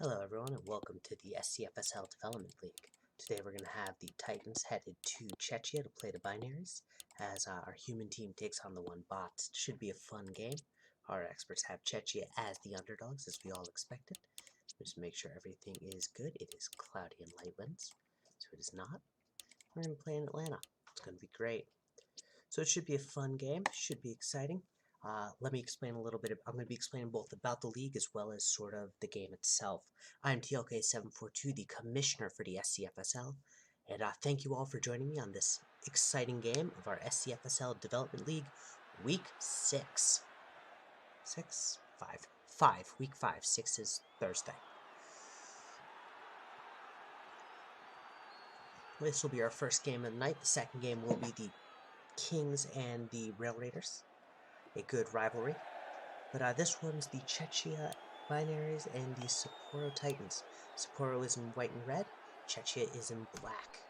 Hello everyone and welcome to the SCFSL Development League. Today we're going to have the Titans headed to Czechia to play the Binaries as our human team takes on the one bots. It should be a fun game. Our experts have Czechia as the underdogs as we all expected. Just make sure everything is good. It is cloudy and light winds, so it is not. We're going to play in Atlanta. It's going to be great. So it should be a fun game. Should be exciting. Let me explain a little bit. I'm going to be explaining both about the league as well as sort of the game itself. I'm TLK742, the commissioner for the SCFSL, and thank you all for joining me on this exciting game of our SCFSL Development League, Week 6. 6? 5. 5. Week 5. 6 is Thursday. This will be our first game of the night. The second game will be the Kings and the Rail Raiders. A good rivalry. But this one's the Czechia Binaries and the Sapporo Titans. Sapporo is in white and red. Czechia is in black.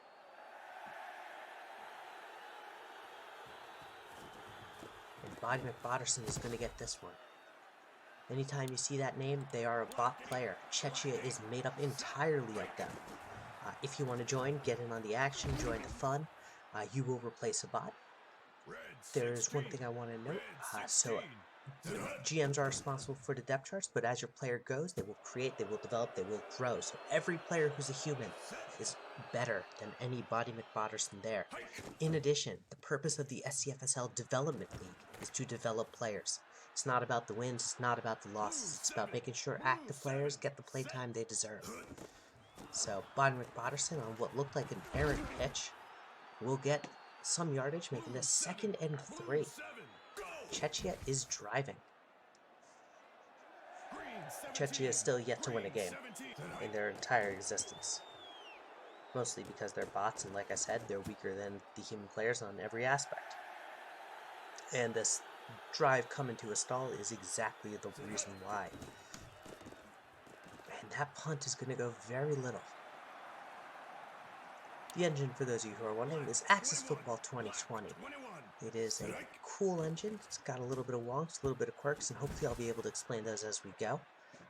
And Bobby McBotterson is going to get this one. Anytime you see that name, they are a bot player. Czechia is made up entirely of them. If you want to join, get in on the action, join the fun. You will replace a bot. There's one thing I want to note. GMs are responsible for the depth charts, but as your player goes, they will create, they will develop, they will grow. So every player who's a human is better than any Bobby McBotterson there. In addition, the purpose of the SCFSL Development League is to develop players. It's not about the wins, it's not about the losses. It's about making sure active players get the playtime they deserve. So Bobby McBotterson on what looked like an errant pitch will get some yardage, making this 2nd and 3. Czechia is driving. Czechia is still yet to win a game in their entire existence. Mostly because they're bots, and like I said, they're weaker than the human players on every aspect. And this drive coming to a stall is exactly the reason why. And that punt is going to go very little. The engine, for those of you who are wondering, is Axis Football 2020. It is a cool engine. It's got a little bit of wonks, a little bit of quirks, and hopefully I'll be able to explain those as we go,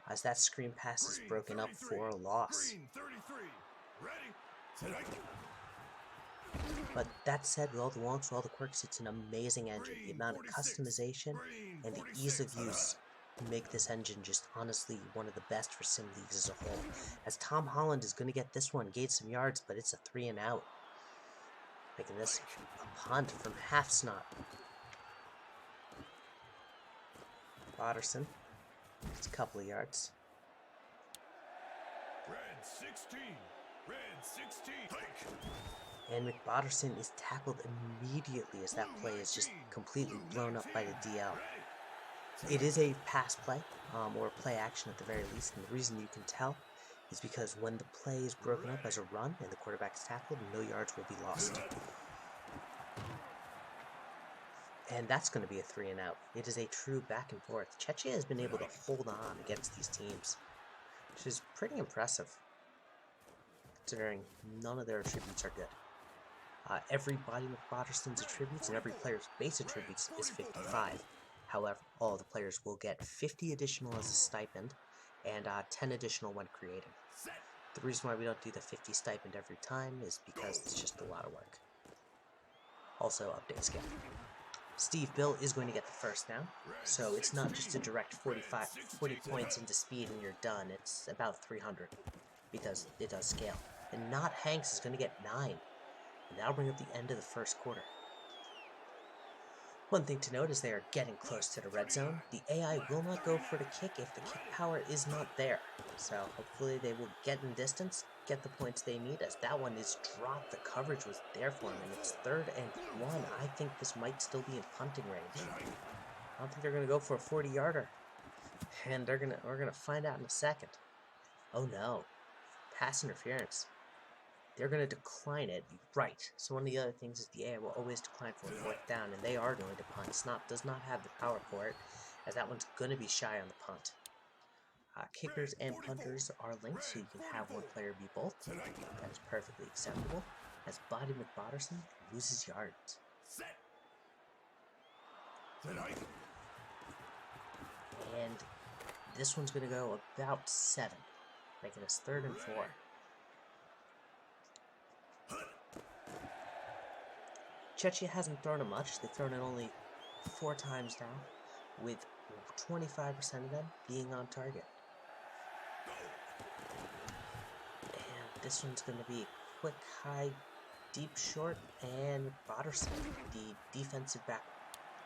as that screen pass is broken up for a loss. But that said, with all the wonks, with all the quirks, it's an amazing engine. The amount of customization and the ease of use make this engine just honestly one of the best for sim leagues as a whole. As Tom Holland is going to get this one, gain some yards, but it's a 3 and out. Making this a punt from half snot. Botterson gets a couple of yards. And McBotterson is tackled immediately as that play is just completely blown up by the DL. It is a pass play, or play action at the very least, and the reason you can tell is because when the play is broken up as a run and the quarterback is tackled, no yards will be lost. And that's going to be a 3 and out. It is a true back and forth. Czechia has been able to hold on against these teams, which is pretty impressive, considering none of their attributes are good. Every Bobby McBotterson's attributes and every player's base attributes is 55. However, all the players will get 50 additional as a stipend and 10 additional when creating. The reason why we don't do the 50 stipend every time is because it's just a lot of work. Also, update scale. Steve Bill is going to get the first down, so it's not just a direct 40 points into speed and you're done. It's about 300 because it does scale. And Not Hanks is going to get 9, and that'll bring up the end of the first quarter. One thing to note is they are getting close to the red zone. The AI will not go for the kick if the kick power is not there. So hopefully they will get in distance, get the points they need, as that one is dropped. The coverage was there for them, and it's 3rd and 1. I think this might still be in punting range. I don't think they're going to go for a 40-yarder. And we're gonna find out in a second. Oh no. Pass interference. They're going to decline it. Right. So one of the other things is the AI will always decline for a 4th down, and they are going to punt. Snot does not have the power for it, as that one's going to be shy on the punt. Kickers and punters are linked, so you can have one player be both. That is perfectly acceptable, as Bobby McBotterson loses yards. And this one's going to go about 7. making us 3rd and 4. Czechia hasn't thrown it much. They've thrown it only 4 times now, with 25% of them being on target. And this one's going to be quick, high, deep, short, and Bodderson, the defensive back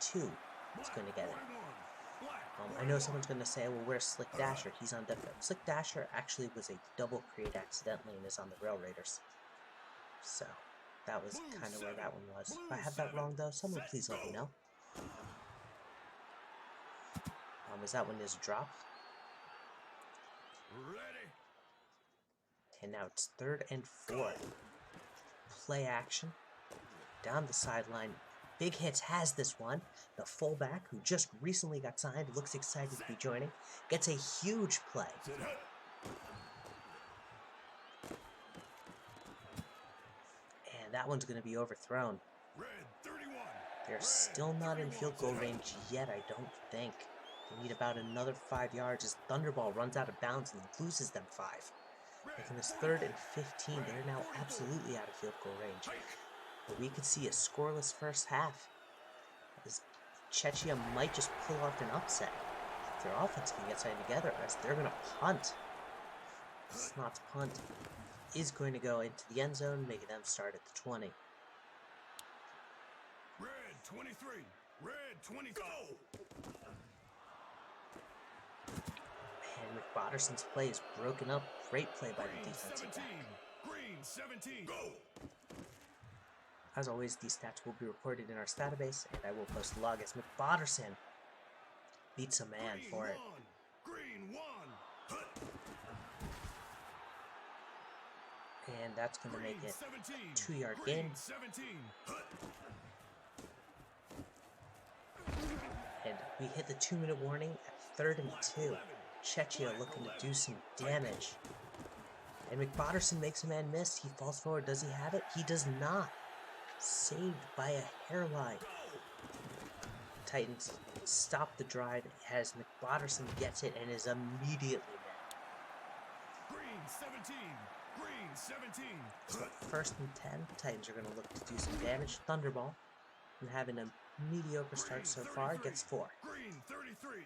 2, is going to get it. I know someone's going to say, well, where's Slick Dasher? He's on defense. Slick Dasher actually was a double create accidentally and is on the Rail Raiders. So, that was kind of where that one was. If I have that wrong, though, someone please let me know. As that one is dropped. And now it's 3rd and 4. Play action. Down the sideline. Big Hits has this one. The fullback, who just recently got signed, looks excited to be joining, gets a huge play. And that one's going to be overthrown. They're still not in field goal range yet, I don't think. They need about another 5 yards as Thunderball runs out of bounds and loses them 5. Making this 3rd and 15. They're now absolutely out of field goal range. But we could see a scoreless first half, as Czechia might just pull off an upset if their offense can get something together, as they're going to punt. Snot's punt is going to go into the end zone, making them start at the 20. Red 23, red 20, go! And McBotterson's play is broken up. Great play by the defensive back. Green 17, go! As always, these stats will be recorded in our database, and I will post a log as McBotterson beats a man for it. Green 1. And that's going to make it a 2-yard gain. And we hit the 2-minute warning at 3rd and 2. Czechia looking to do some damage. And McBotterson makes a man miss. He falls forward. Does he have it? He does not. Saved by a hairline. Titans stop the drive as McBotterson gets it and is immediately met. Green 17. Green 17. So 1st and 10. Titans are going to look to do some damage. Thunderball, from having a mediocre start so far, gets 4. Green 33.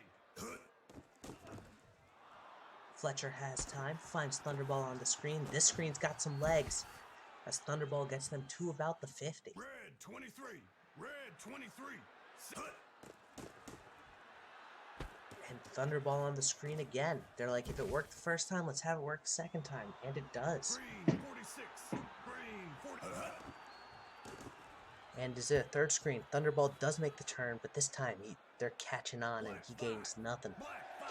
Fletcher has time, finds Thunderball on the screen. This screen's got some legs, as Thunderball gets them to about the 50. Red 23. Red 23. And Thunderball on the screen again. They're like, if it worked the first time, let's have it work the second time. And it does. Green 46. Green 40. And is it a 3rd screen? Thunderball does make the turn, but this time they're catching on and he gains nothing.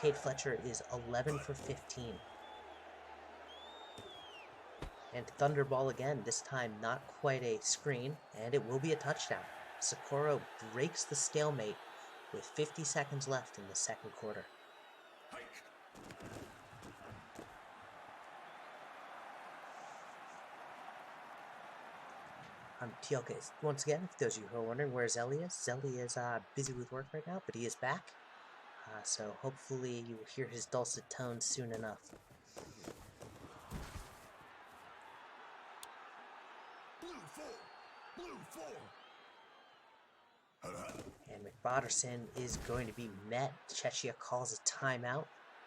Cade Fletcher is 11 for 15. And Thunderball again, this time not quite a screen, and it will be a touchdown. Socorro breaks the stalemate with 50 seconds left in the 2nd quarter. I'm TLK. Once again, for those of you who are wondering where Zelly is, Zelly is busy with work right now, but he is back. So hopefully you will hear his dulcet tones soon enough. Blue 4. And McBotterson is going to be met. Czechia calls a timeout.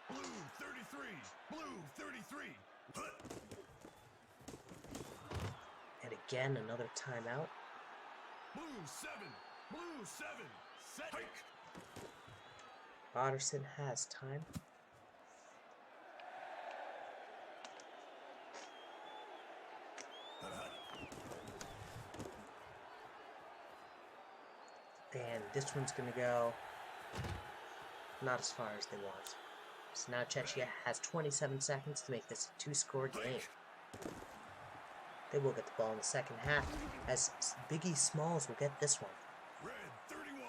Blue 33. Blue 33. And again, another timeout. Blue 7. Blue 7. Set. Bodderson has time. And this one's going to go not as far as they want. So now Czechia has 27 seconds to make this a 2-score game. They will get the ball in the 2nd half, as Biggie Smalls will get this one. Red 31.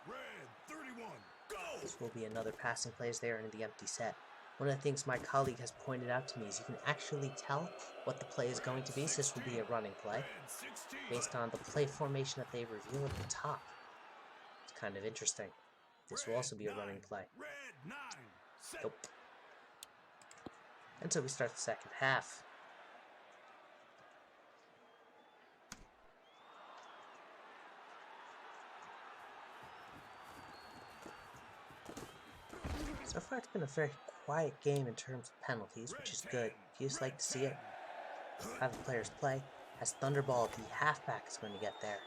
Red 31. Go! This will be another passing play as they are in the empty set. One of the things my colleague has pointed out to me is you can actually tell what the play is going to be. So this will be a running play based on the play formation that they reveal at the top. It's kind of interesting. This will also be a running play. Red 9. Nope. And so we start the second half. So far it's been a very quiet game in terms of penalties, which is good. If you just like to see it, have the players play. As Thunderball, the halfback, is going to get there.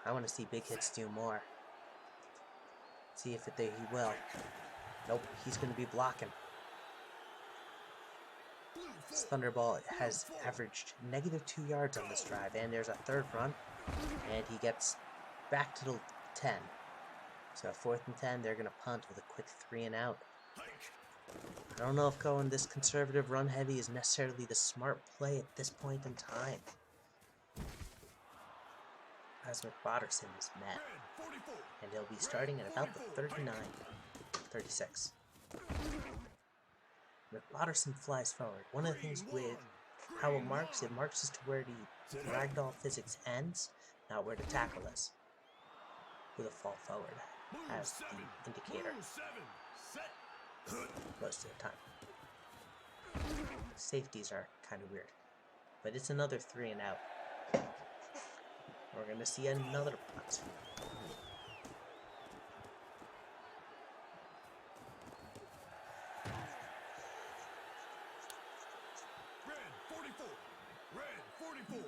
I want to see Big Hits do more. See if he will. Nope, he's going to be blocking. This Thunderball has averaged -2 yards on this drive, and there's a third run, and he gets back to the 10. So 4th and 10, they're going to punt with a quick 3 and out. I don't know if going this conservative run heavy is necessarily the smart play at this point in time, as McBotterson is met, and they'll be starting at about the 36. McBotterson flies forward. One of the things with how it marks as to where the ragdoll physics ends, not where the tackle is, with a fall forward as the indicator most of the time. Safeties are kind of weird, but it's another 3 and out. We're going to see another punt. Red 44.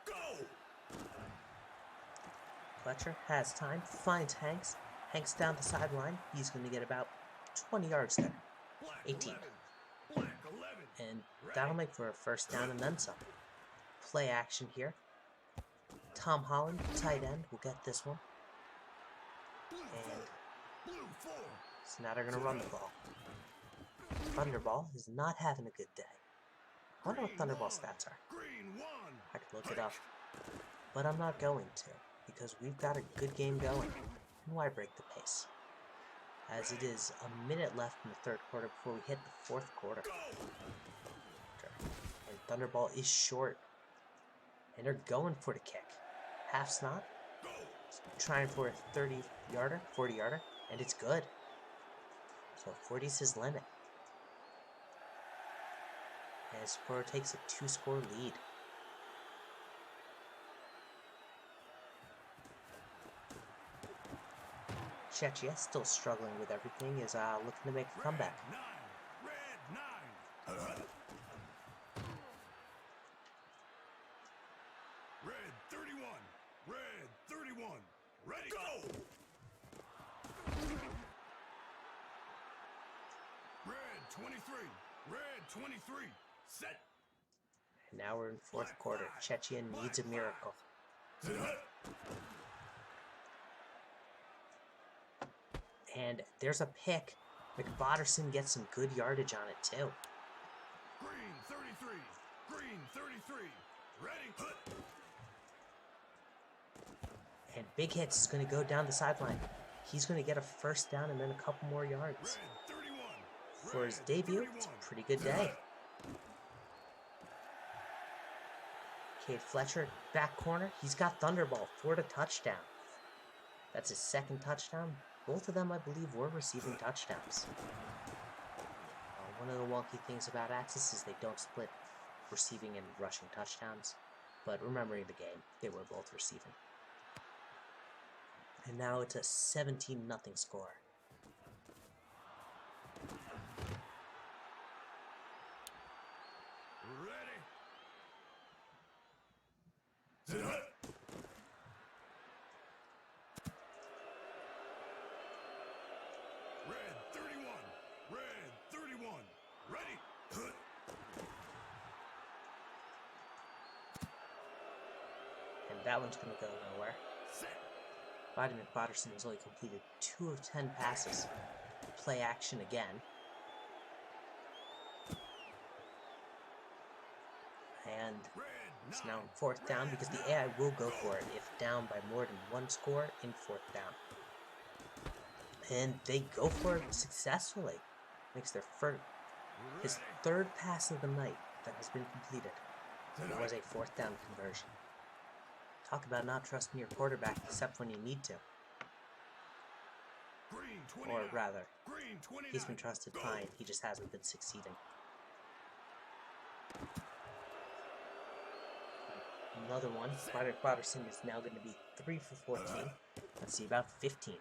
Go! Fletcher has time, finds Hanks. Hanks down the sideline. He's going to get about 20 yards there. 18. And that'll make for a first down and then some. Play action here. Tom Holland, tight end, will get this one. And so now they're going to run the ball. Thunderball is not having a good day. I wonder what Thunderball stats are. I could look it up. But I'm not going to, because we've got a good game going. And why break the pace? As it is a minute left in the third quarter before we hit the 4th quarter. And Thunderball is short. And they're going for the kick. Half snot. Trying for a 30-yarder, 40-yarder, and it's good. So 40 is his limit. And Spur takes a 2-score lead. Chechia, still struggling with everything, is looking to make a comeback. Red 31. Red 31. Ready, go! Red 23. Red 23. Set. And now we're in 4th quarter. Chechia needs a miracle. And there's a pick. McBotterson gets some good yardage on it too. Green 33. Green 33. Ready. And Big Hits is going to go down the sideline. He's going to get a first down and then a couple more yards. Red 31. For his debut, it's a pretty good day. Cade Fletcher, back corner. He's got Thunderball for the touchdown. That's his 2nd touchdown. Both of them, I believe, were receiving touchdowns. One of the wonky things about Axis is they don't split receiving and rushing touchdowns. But remembering the game, they were both receiving. And now it's a 17-0 score. Ready. Red 31. Red 31. Ready. And that one's going to go nowhere. Biden McBotterson has only completed 2 of 10 passes. Play action again. And it's now in 4th down because the AI will go for it if down by more than 1 score in 4th down. And they go for it successfully. Makes their his 3rd pass of the night that has been completed. It was a 4th down conversion. Talk about not trusting your quarterback except when you need to. Green 29. Or rather, Green 29. he's been trusted Go. fine, he just hasn't been succeeding. Another one. Ryder Patterson is now going to be 3 for 14. Let's see, about 15.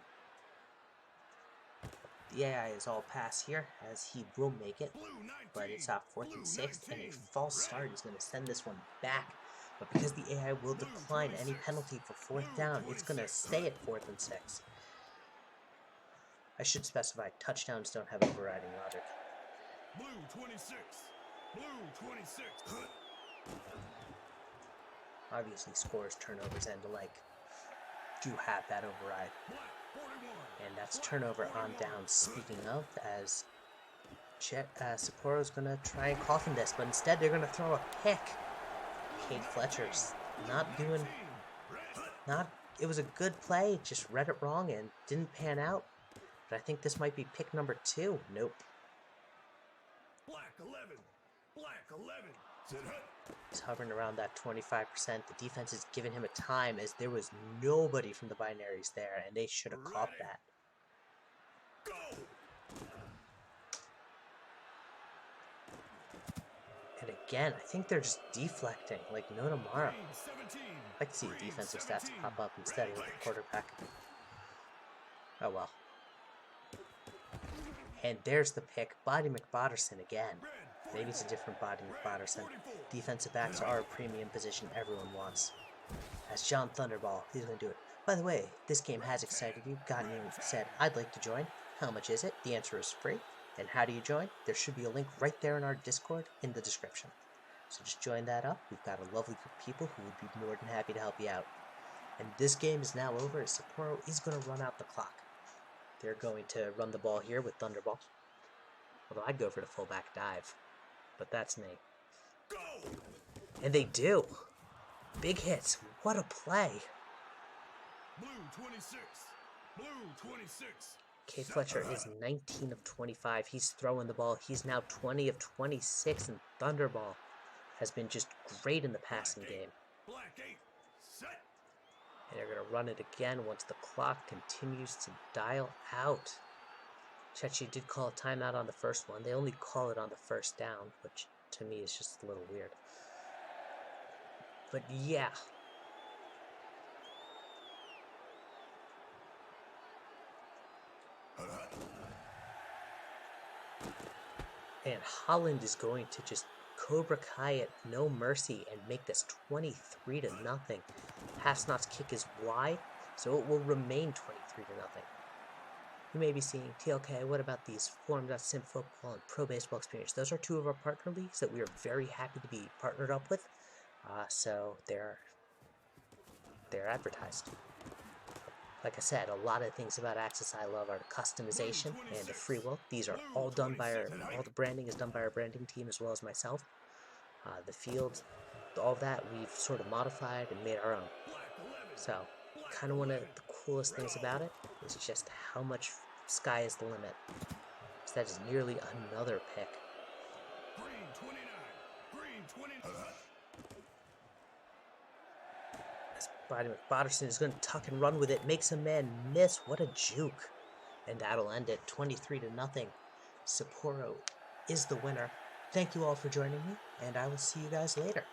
The AI is all pass here, as he will make it, Blue 19. but it's off 4th Blue and 6th, and a 19. false Ready. start is going to send this one back. But because the AI will Blue decline any 26. penalty for 4th Blue down, it's going to 26. stay at 4th and 6. I should specify, touchdowns don't have overriding logic. Blue 26. Blue 26. Obviously, scores, turnovers, and the like do have that override. Black 41. And that's Black turnover 41. on down. Speaking of, as Sapporo's going to try and coffin this, but instead they're going to throw a pick. Cade Fletcher's not doing... It was a good play, just read it wrong and didn't pan out. But I think this might be pick number 2. Nope. Black 11. Black 11. Sit hut. He's hovering around that 25%. The defense is giving him a time as there was nobody from the Binaries there, and they should have caught that. Go. And again, I think they're just deflecting, like no tomorrow. Green 17. I'd like to see the defensive stats pop up instead of the quarterback. Oh well. And there's the pick, Body McBotterson again. Maybe it's a different Body McBotterson. Defensive backs are a premium position everyone wants. As John Thunderball, he's going to do it. By the way, this game has excited you, gotten you said, I'd like to join. How much is it? The answer is free. And how do you join? There should be a link right there in our Discord in the description. So just join that up. We've got a lovely group of people who would be more than happy to help you out. And this game is now over as Sapporo is going to run out the clock. They're going to run the ball here with Thunderball. Although I'd go for the fullback dive. But that's me. Go. And they do. Big hits. What a play. Blue 26. Blue 26. Cade Fletcher is 19 of 25. He's throwing the ball. He's now 20 of 26, and Thunderball has been just great in the passing game. Black 8. Set. And they're going to run it again once the clock continues to dial out. Chechi did call a timeout on the first one. They only call it on the first down, which to me is just a little weird. But yeah. And Holland is going to just Cobra Kai it, no mercy, and make this 23-0. Hasnot's kick is wide, so it will remain 23-0. You may be seeing, TLK, what about these Forum.sim football and Pro Baseball Experience? Those are two of our partner leagues that we are very happy to be partnered up with. So they're advertised. Like I said, a lot of things about Access I love are the customization and the free will. These are all done by all the branding is done by our branding team as well as myself. The field, all that we've sort of modified and made our own. So, kind of one of the coolest things about it is just how much sky is the limit. So that is nearly another pick. Green 29. Green 29. Body McBotterson is going to tuck and run with it, makes a man miss. What a juke. And that'll end it 23-0. Sapporo is the winner. Thank you all for joining me, and I will see you guys later.